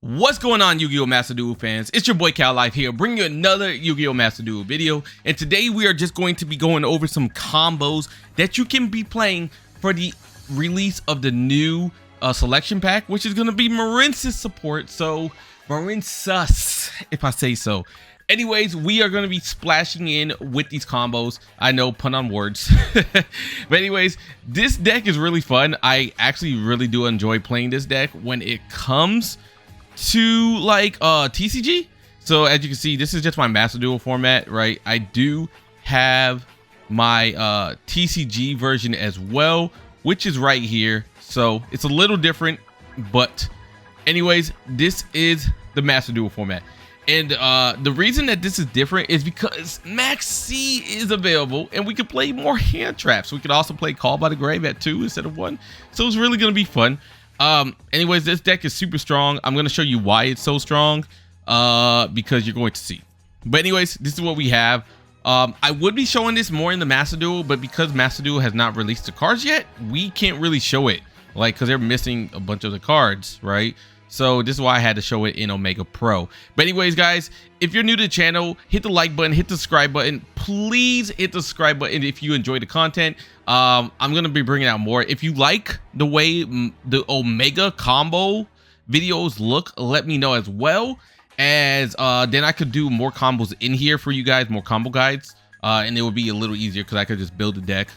What's going on, Yu-Gi-Oh! Master Duel fans? It's your boy Cal Life here, bringing you another Yu-Gi-Oh! Master Duel video. And today we are just going to be going over some combos that you can be playing for the release of the new selection pack, which is going to be Marincess support. So, Marincess, if I say so. Anyways, we are going to be splashing in with these combos. I know, pun on words. But anyways, this deck is really fun. I actually really do enjoy playing this deck when it comes to like TCG. So as you can see, this is just my Master Duel format, right? I do have my TCG version as well, which is right here. So it's a little different, but anyways, this is the Master Duel format. And the reason that this is different is because Max C is available and we can play more hand traps. We can also play Call by the Grave at 2 instead of 1. So it's really going to be fun. Anyways, this deck is super strong. I'm going to show you why it's so strong because you're going to see. But anyways, this is what we have. I would be showing this more in the Master Duel, but because Master Duel has not released the cards yet, we can't really show it, like, because they're missing a bunch of the cards, right? So this is why I had to show it in Omega Pro. But anyways, guys, if you're new to the channel, hit the like button, hit the subscribe button. Please hit the subscribe button if you enjoy the content. I'm going to be bringing out more. If you like the way the Omega combo videos look, let me know as well. As then I could do more combos in here for you guys, more combo guides. And it would be a little easier because I could just build a deck.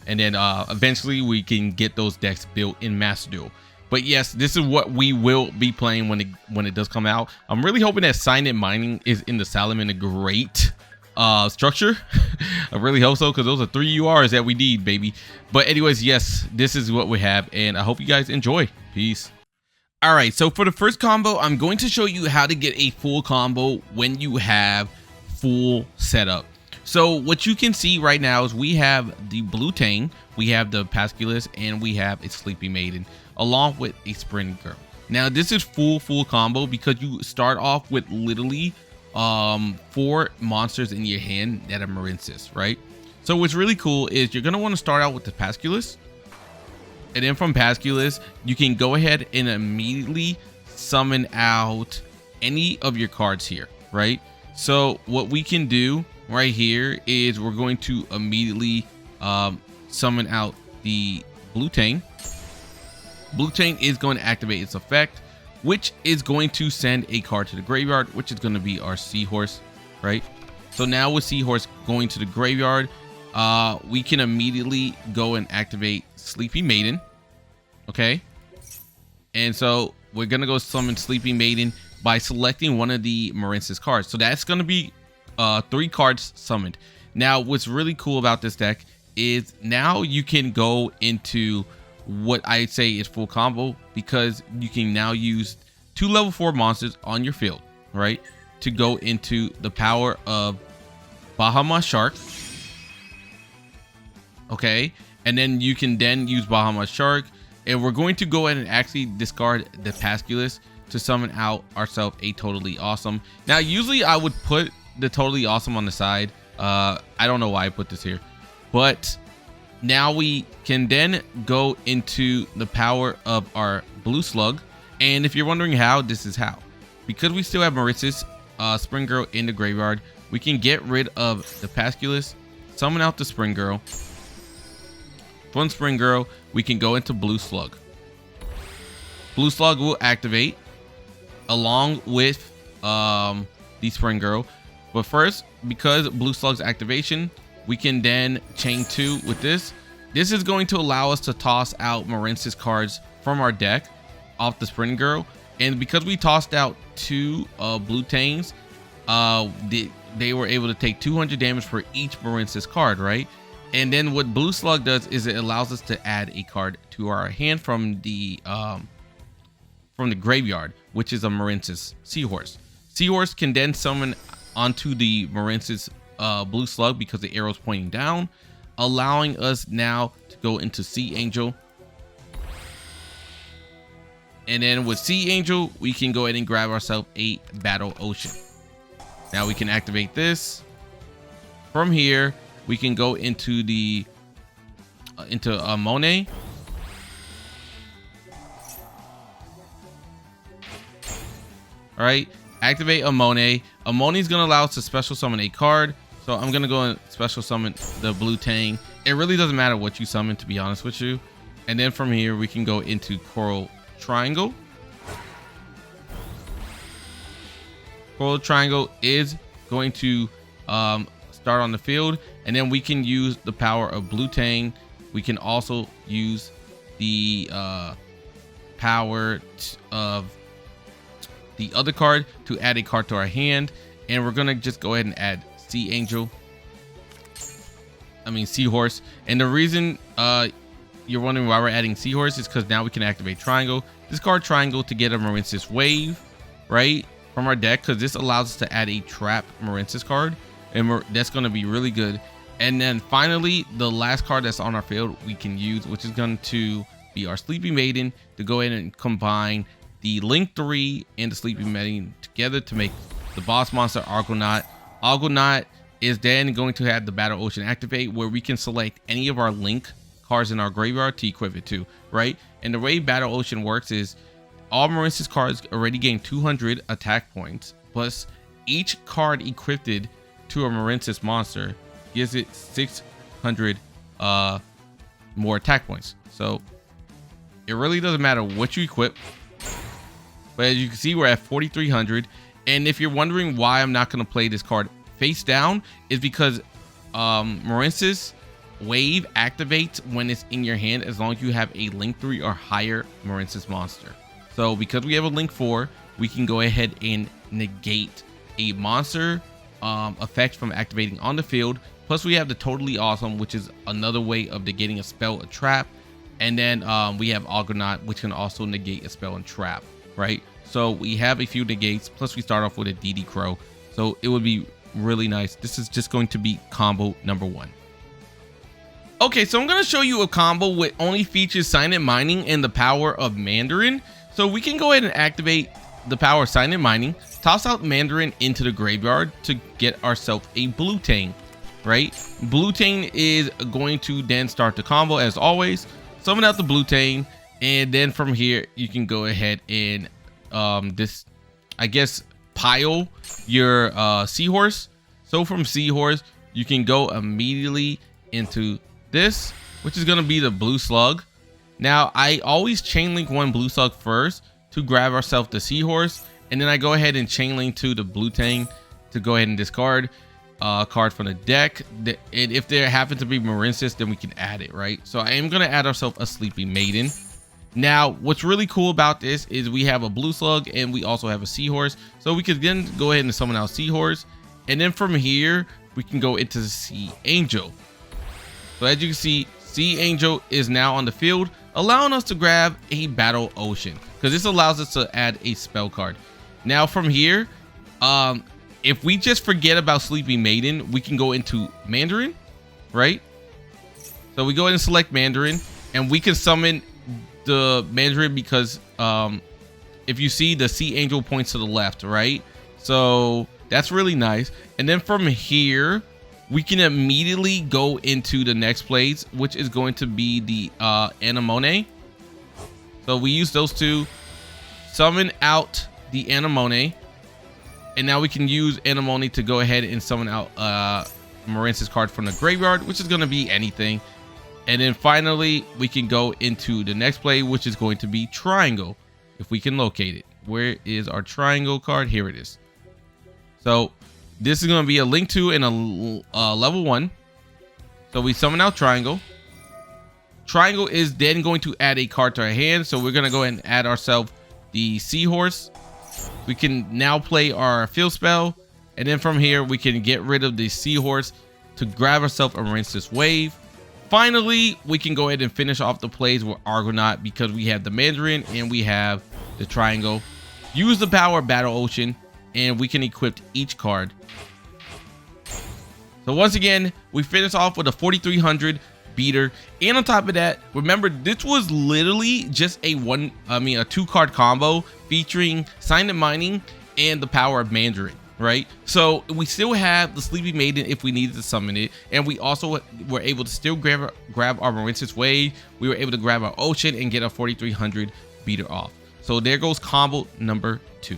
And then eventually we can get those decks built in Master Duel. But yes, this is what we will be playing when it does come out. I'm really hoping that Cynet Mining is in the Salomon, a great structure. I really hope so, because those are 3 URs that we need, baby. But anyways, yes, this is what we have, and I hope you guys enjoy. Peace. All right, so for the first combo, I'm going to show you how to get a full combo when you have full setup. So what you can see right now is we have the blue Tang, we have the Pascalus, and we have a Sleepy Maiden, along with a Springirl. Now this is full combo because you start off with literally 4 monsters in your hand that are Marincess, right? So what's really cool is you're gonna want to start out with the Pascalus, and then from Pascalus you can go ahead and immediately summon out any of your cards here, right? So what we can do right here is we're going to immediately summon out the blue Tang. Blue Tang is going to activate its effect, which is going to send a card to the graveyard, which is going to be our Sea Horse, right? So now with Sea Horse going to the graveyard, we can immediately go and activate Sleepy Maiden, okay? And so we're going to go summon Sleepy Maiden by selecting one of the Marincess cards. So that's going to be 3 cards summoned. Now, what's really cool about this deck is now you can go into what I'd say is full combo, because you can now use 2 level 4 monsters on your field, right, to go into the power of Bahamut Shark, okay? And then you can then use Bahamut Shark, and we're going to go ahead and actually discard the Pascalus to summon out ourselves a Totally Awesome. Now usually I would put the Totally Awesome on the side. I don't know why I put this here, but now we can then go into the power of our blue slug. And if you're wondering how, this is how. Because we still have Marincess Springirl in the graveyard, we can get rid of the Pascalus, summon out the Springirl. From Springirl, we can go into blue slug. Blue slug will activate along with the Springirl. But first, because blue slug's activation, we can then chain 2 with this. This is going to allow us to toss out Marincess cards from our deck off the Springirl. And because we tossed out 2 blue Tangs, they were able to take 200 damage for each Marincess card, right? And then what blue slug does is it allows us to add a card to our hand from the graveyard, which is a Marincess Sea Horse. Sea Horse can then summon onto the Marincess blue slug because the arrow's pointing down, allowing us now to go into Sea Angel. And then with Sea Angel, we can go ahead and grab ourselves a Battle Ocean. Now we can activate this. From here, we can go into the Monet. All right, activate Amone. Amone is going to allow us to special summon a card. So I'm going to go and special summon the blue Tang. It really doesn't matter what you summon, to be honest with you. And then from here, we can go into Coral Triangle. Coral Triangle is going to start on the field. And then we can use the power of blue Tang. We can also use the power of the other card to add a card to our hand. And we're going to just go ahead and add Sea Horse. And the reason you're wondering why we're adding Sea Horse is because now we can activate Triangle. Discard Triangle to get a Marincess Wave, right, from our deck, because this allows us to add a trap Marincess card, and that's going to be really good. And then finally, the last card that's on our field we can use, which is going to be our Sleepy Maiden, to go ahead and combine the Link 3 and the Sleepy Maiden together to make the boss monster Argonaut. Argonaut is then going to have the Battle Ocean activate, where we can select any of our Link cards in our graveyard to equip it to, right? And the way Battle Ocean works is all Marincess cards already gain 200 attack points, plus each card equipped to a Marincess monster gives it 600 more attack points. So it really doesn't matter what you equip. But as you can see, we're at 4,300. And if you're wondering why I'm not going to play this card face down, is because Marincess Wave activates when it's in your hand as long as you have a Link 3 or higher Marincess monster. So because we have a Link 4, we can go ahead and negate a monster effect from activating on the field. Plus we have the Totally Awesome, which is another way of negating a spell, a trap. And then we have Argonaut, which can also negate a spell and trap, right? So we have a few negates, plus we start off with a DD Crow. So it would be really nice. This is just going to be combo number 1. Okay, so I'm going to show you a combo with only features Cynet Mining and the power of Mandarin. So we can go ahead and activate the power of Cynet Mining, toss out Mandarin into the graveyard to get ourselves a blue Tang, right? Blue Tang is going to then start the combo as always. Summon out the blue Tang, and then from here you can go ahead and pile your Sea Horse. So from Sea Horse you can go immediately into this, which is going to be the blue slug. Now I always chain link one blue slug first to grab ourselves the Sea Horse, and then I go ahead and chain link to the blue Tang to go ahead and discard a card from the deck. And if there happens to be Marincess, then we can add it, right? So I am going to add ourselves a Sleepy Maiden. Now what's really cool about this is we have a blue slug and we also have a Sea Horse, so we could then go ahead and summon out Sea Horse, and then from here we can go into the Sea Angel. So as you can see, Sea Angel is now on the field, allowing us to grab a Battle Ocean, because this allows us to add a spell card. Now from here, if we just forget about Sleepy Maiden, we can go into Mandarin, right? So we go ahead and select Mandarin, and we can summon the Mandarin because if you see, the Sea Angel points to the left, right? So that's really nice. And then from here we can immediately go into the next place, which is going to be the Anemone. So we use those two, summon out the Anemone, and now we can use Anemone to go ahead and summon out Marincess card from the graveyard, which is going to be anything. And then finally we can go into the next play, which is going to be Triangle, if we can locate it. Where is our Triangle card? Here it is. So this is going to be a Link 2 and a level 1. So we summon out Triangle. Triangle is then going to add a card to our hand, so we're going to go ahead and add ourselves the Sea Horse. We can now play our field spell, and then from here we can get rid of the Sea Horse to grab ourselves a Marincess Wave. Finally, we can go ahead and finish off the plays with Argonaut because we have the Mandarin and we have the Triangle. Use the power of Battle Ocean, and we can equip each card. So once again, we finish off with a 4,300 beater, and on top of that, remember this was literally just a 2-card combo featuring Cynet Mining and the power of Mandarin, right? So we still have the Sleepy Maiden if we needed to summon it, and we also were able to still grab our Marincess Wave. We were able to grab our Ocean and get a 4,300 beater off. So there goes combo number 2.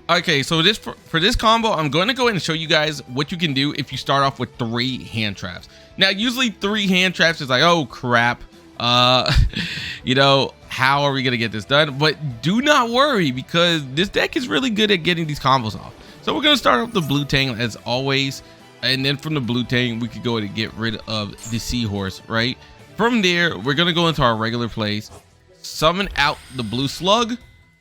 Okay, so for this combo, I'm going to go ahead and show you guys what you can do if you start off with 3 hand traps. Now, usually 3 hand traps is like, oh crap, you know, how are we gonna get this done? But do not worry, because this deck is really good at getting these combos off. So we're gonna start off the blue Tang as always, and then from the blue Tang we could go ahead and get rid of the Sea Horse, right? From there, we're gonna go into our regular plays, summon out the blue slug.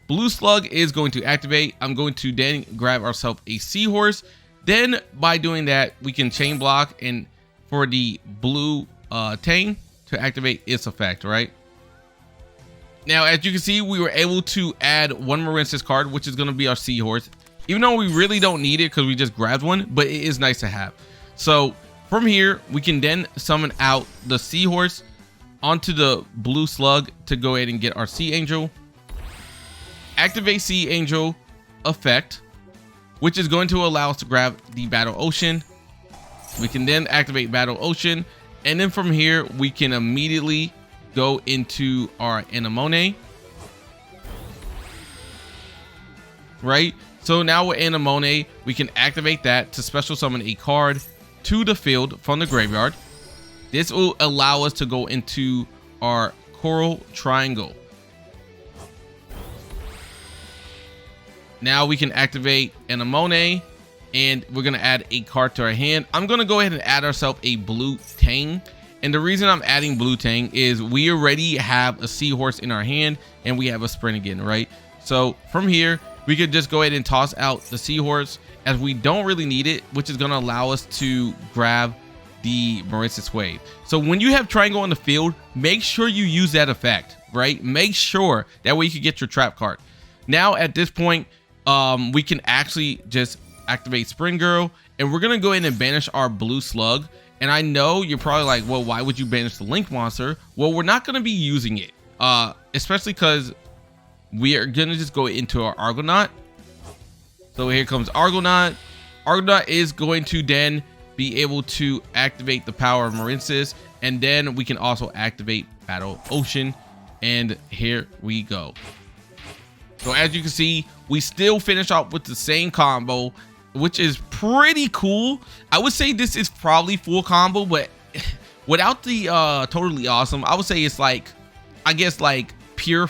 Blue slug is going to activate. I'm going to then grab ourselves a Sea Horse. Then by doing that, we can chain block, and for the blue Tang to activate its effect, right? Now, as you can see, we were able to add 1 Marincess card, which is going to be our Sea Horse, even though we really don't need it because we just grabbed one, but it is nice to have. So from here, we can then summon out the Sea Horse onto the blue slug to go ahead and get our Sea Angel. Activate Sea Angel effect, which is going to allow us to grab the Battle Ocean. We can then activate Battle Ocean, and then from here we can immediately go into our Anemone, right? So now with Anemone, we can activate that to special summon a card to the field from the graveyard. This will allow us to go into our Coral Triangle. Now we can activate Anemone, and we're going to add a card to our hand. I'm going to go ahead and add ourselves a blue Tang. And the reason I'm adding blue Tang is we already have a Sea Horse in our hand, and we have a Sprint again, right? So from here, we could just go ahead and toss out the Sea Horse, as we don't really need it, which is going to allow us to grab the Marincess Wave. So when you have Triangle on the field, make sure you use that effect, right? Make sure that way you can get your trap card. Now at this point, we can actually just activate Springirl, and we're gonna go ahead and banish our blue slug. And I know you're probably like, well, why would you banish the Link monster? Well, we're not gonna be using it, especially because we are gonna just go into our Argonaut. So here comes Argonaut. Argonaut is going to then be able to activate the power of Marincess, and then we can also activate Battle Ocean, and here we go. So as you can see, we still finish off with the same combo, which is pretty cool. I would say this is probably full combo, but without the totally awesome, I would say it's like, I guess like pure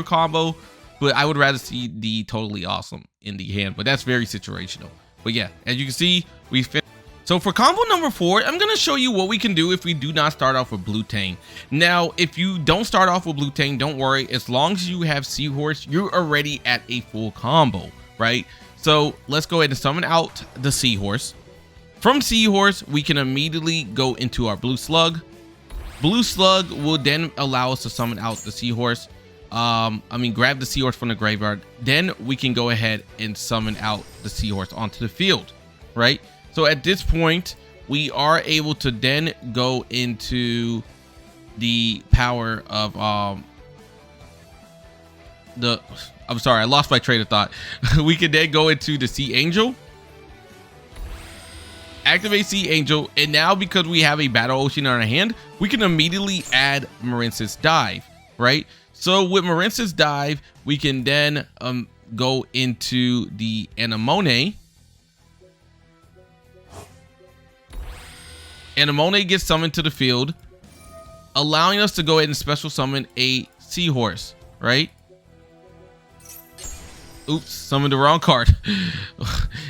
combo, but I would rather see the totally awesome in the hand, but that's very situational. But yeah, as you can see, we finished. So for combo number 4, I'm going to show you what we can do if we do not start off with blue Tang. Now, if you don't start off with blue Tang, don't worry. As long as you have Sea Horse, you're already at a full combo, right? So let's go ahead and summon out the Sea Horse. From Sea Horse, we can immediately go into our blue slug. Blue slug will then allow us to summon out the Sea Horse. Grab the Sea Horse from the graveyard. Then we can go ahead and summon out the Sea Horse onto the field, right? So at this point, we are able to then go into the power of I'm sorry, I lost my train of thought. We can then go into the Sea Angel, activate Sea Angel, and now because we have a Battle Ocean in our hand, we can immediately add Marincess Dive, right? So with Marincess Dive, we can then go into the Anemone. Anemone gets summoned to the field, allowing us to go ahead and special summon a Sea Horse, right? Oops, summoned the wrong card.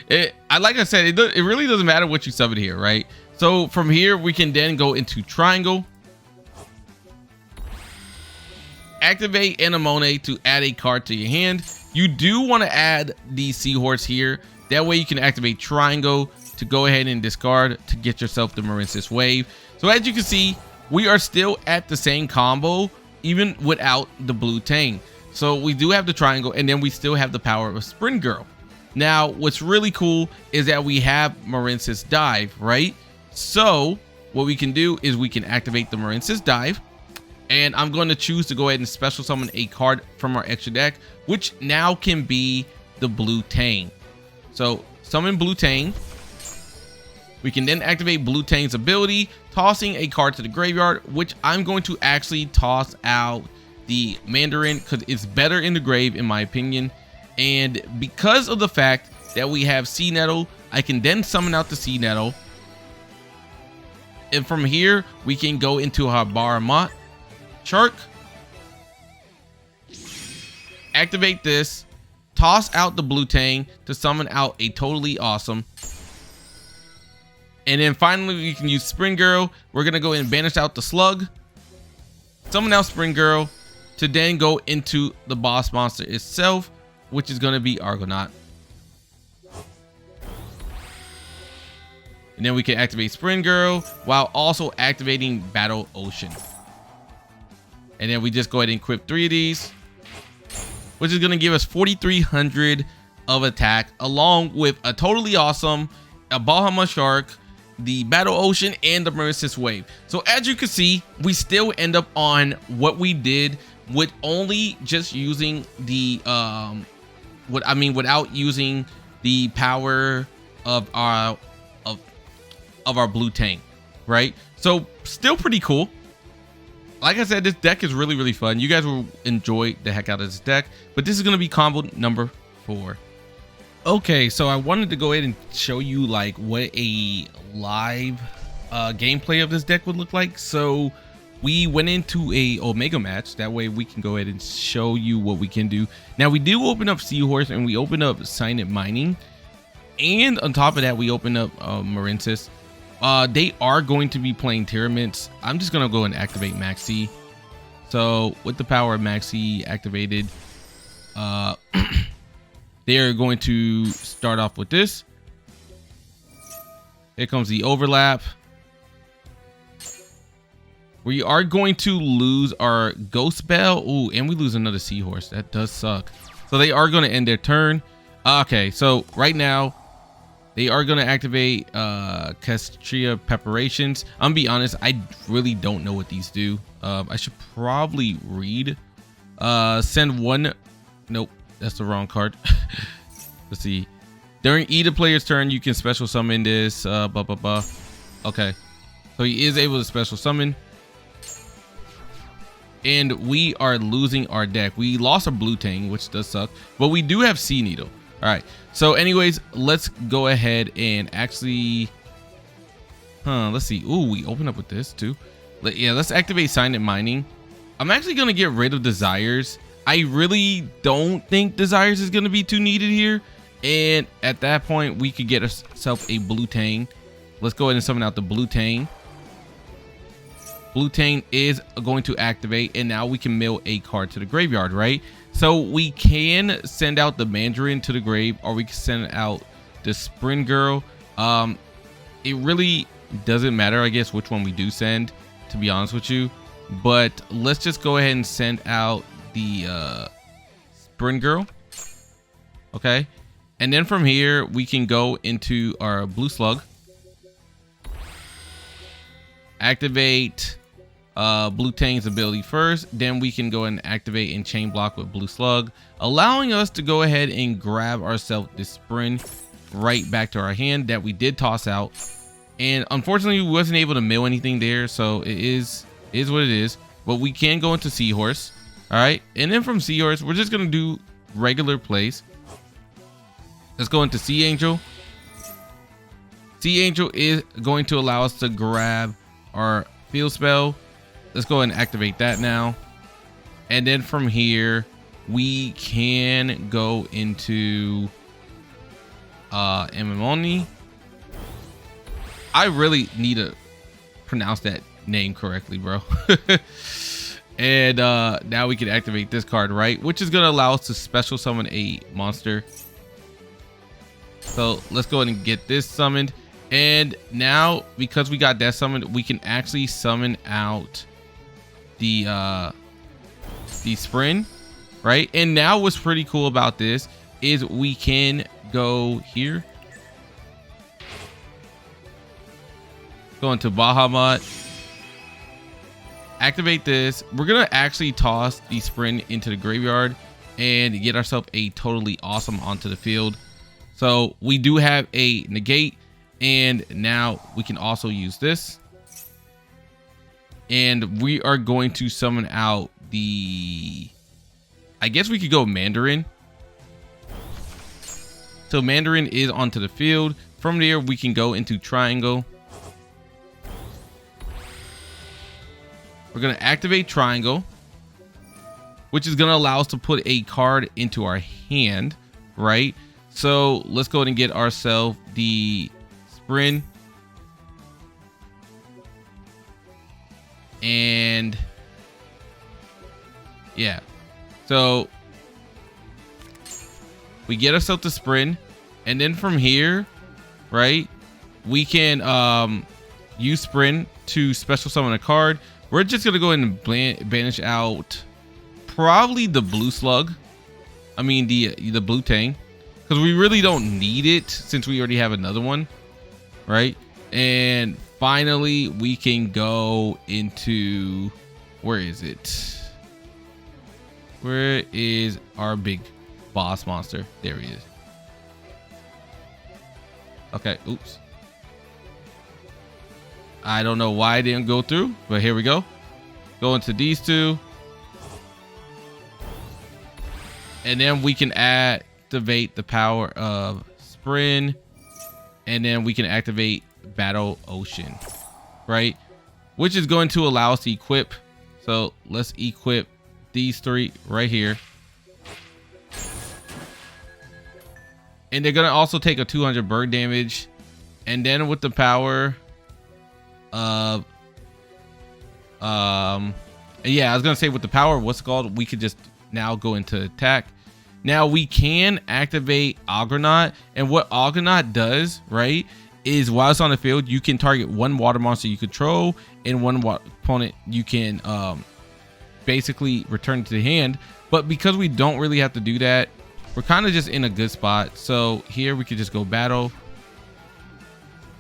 Like I said, it really doesn't matter what you summon here, right? So from here, we can then go into Triangle, activate Anemone to add a card to your hand. You do want to add the Sea Horse here. That way you can activate Triangle to go ahead and discard to get yourself the Marincess Wave. So as you can see, we are still at the same combo, even without the blue Tang. So we do have the Triangle, and then we still have the power of Springirl. Now, what's really cool is that we have Marincess Dive, right? So what we can do is we can activate the Marincess Dive, and I'm going to choose to go ahead and special summon a card from our extra deck, which now can be the blue Tang. So summon blue Tang. We can then activate blue Tang's ability, tossing a card to the graveyard, which I'm going to actually toss out the Mandarin because it's better in the grave in my opinion. And because of the fact that we have Sea Nettle, I can then summon out the Sea Nettle. And from here, we can go into our Bahamut Shark. Activate this. Toss out the blue Tang to summon out a totally awesome. And then finally, we can use Springirl. We're going to go and banish out the slug. Summon out Springirl to then go into the boss monster itself, which is going to be Argonaut. And then we can activate Springirl while also activating Battle Ocean. And then we just go ahead and equip 3 of these, which is going to give us 4,300 of attack, along with a totally awesome, a Bahamut Shark, the Battle Ocean, and the Marincess Wave. So as you can see, we still end up on what we did with only just using the without using the power of our blue Tang, right? So still pretty cool. Like I said, this deck is really fun. You guys will enjoy the heck out of this deck, but this is going to be combo number 4. Okay, so I wanted to go ahead and show you like what a live gameplay of this deck would look like. So we went into a Omega match. That way we can go ahead and show you what we can do. Now we do open up Sea Horse and we open up Cynet Mining. And on top of that, we open up Marincess. They are going to be playing tournaments. I'm just going to go and activate Maxi. So with the power of Maxi activated, they are going to start off with this. Here comes the overlap. We are going to lose our Ghost Bell. Ooh, and we lose another Sea Horse. That does suck. So they are going to end their turn. Okay, so right now, they are going to activate Castria Preparations. I'm going to be honest, I really don't know what these do. I should probably read. Send one. Nope, that's the wrong card. Let's see. During either player's turn, you can special summon this. Okay. So he is able to special summon. And we are losing our deck. We lost our blue Tang, which does suck. But we do have Sea Nettle. All right. So anyways, let's go ahead and actually... let's see. Ooh, we open up with this too. Yeah, let's activate Cynet Mining. I'm actually going to get rid of Desires. I really don't think Desires is going to be too needed here. And at that point, we could get ourselves a blue Tang. Let's go ahead and summon out the blue Tang. Blue Tang is going to activate, and now we can mill a card to the graveyard, right? So we can send out the Mandarin to the grave, or we can send out the Springirl. It really doesn't matter, I guess, which one we do send, to be honest with you. But let's just go ahead and send out the Springirl. Okay. And then from here, we can go into our blue slug. Activate blue Tang's ability first, then we can go and activate and chain block with blue slug, allowing us to go ahead and grab ourselves this sprint right back to our hand that we did toss out. And unfortunately, we wasn't able to mill anything there, so it is what it is. But we can go into Sea Horse. All right, and then from Sea Horse, we're just gonna do regular plays. Let's go into Sea Angel. Sea Angel is going to allow us to grab our field spell. Let's go ahead and activate that now. And then from here, we can go into Emimoni. I really need to pronounce that name correctly, bro. And now we can activate this card, right? Which is going to allow us to special summon a monster. So let's go ahead and get this summoned. And now, because we got that summoned, we can actually summon out the Spring, right? And now what's pretty cool about this is we can go here. Go into Bahamut. Activate this. We're going to actually toss the Spring into the graveyard and get ourselves a totally awesome onto the field. So we do have a negate. And now we can also use this. And we are going to summon out the... I guess we could go Mandarin. So Mandarin is onto the field. From there, we can go into triangle. We're going to activate triangle, which is going to allow us to put a card into our hand, right? So let's go ahead and get ourselves the Spring. And yeah, so we get ourselves the Spring, and then from here, right, we can use Spring to special summon a card. We're just gonna go ahead and banish out probably the blue slug. I mean the blue Tang, because we really don't need it since we already have another one, right? And finally, we can go into, where is it? Where is our big boss monster? There he is. Okay, oops. I don't know why it didn't go through, but here we go. Go into these two. And then we can activate the power of Spring. And then we can activate Battle Ocean, right? Which is going to allow us to equip. So let's equip these three right here. And they're going to also take a 200 bird damage. And then with the power of yeah, I was gonna say with the power of what's called, we could just now go into attack. Now we can activate Ogre, and what Ogre does, right, is while it's on the field, you can target one water monster you control and one opponent you can basically return to the hand. But because we don't really have to do that, we're kind of just in a good spot. So here we could just go battle,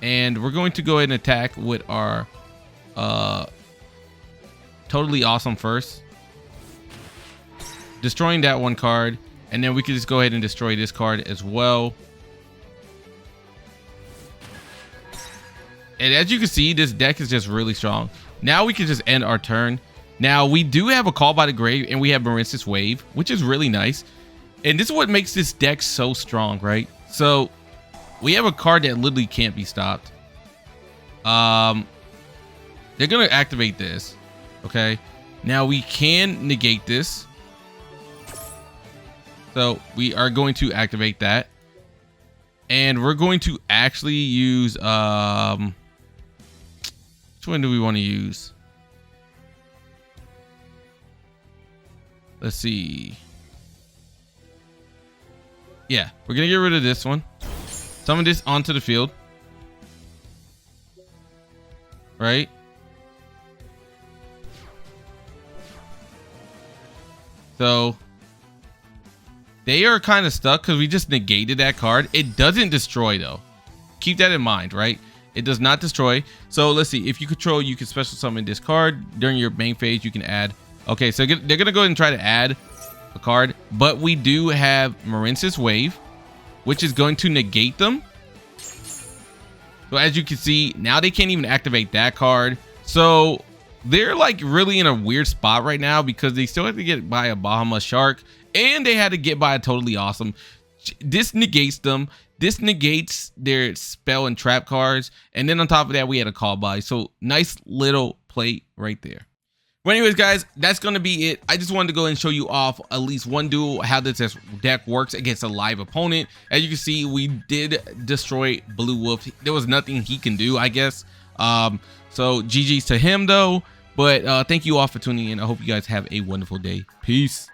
and we're going to go ahead and attack with our totally awesome first, destroying that one card, and then we can just go ahead and destroy this card as well. And as you can see, this deck is just really strong. Now we can just end our turn. Now we do have a Call by the Grave, and we have Marincess Wave, which is really nice. And this is what makes this deck so strong, right? So we have a card that literally can't be stopped. They're gonna activate this. Okay, now we can negate this. So we are going to activate that. And we're going to actually use which one do we want to use? Let's see. Yeah, we're gonna get rid of this one. Summon this onto the field. Right? So they are kind of stuck because we just negated that card. It doesn't destroy though. Keep that in mind, right? It does not destroy. So let's see. If you control, you can special summon this card. During your main phase, you can add. Okay, so they're going to go ahead and try to add a card. But we do have Marincess Wave, which is going to negate them. So as you can see, now they can't even activate that card. So they're like really in a weird spot right now because they still have to get by a Bahamut Shark. And they had to get by a Totally Awesome. This negates them. This negates their spell and trap cards. And then on top of that, we had a call by. So nice little play right there. But anyways, guys, that's going to be it. I just wanted to go and show you off at least one duel, how this deck works against a live opponent. As you can see, we did destroy Blue Wolf. There was nothing he can do, I guess. So GG's to him, though. But thank you all for tuning in. I hope you guys have a wonderful day. Peace.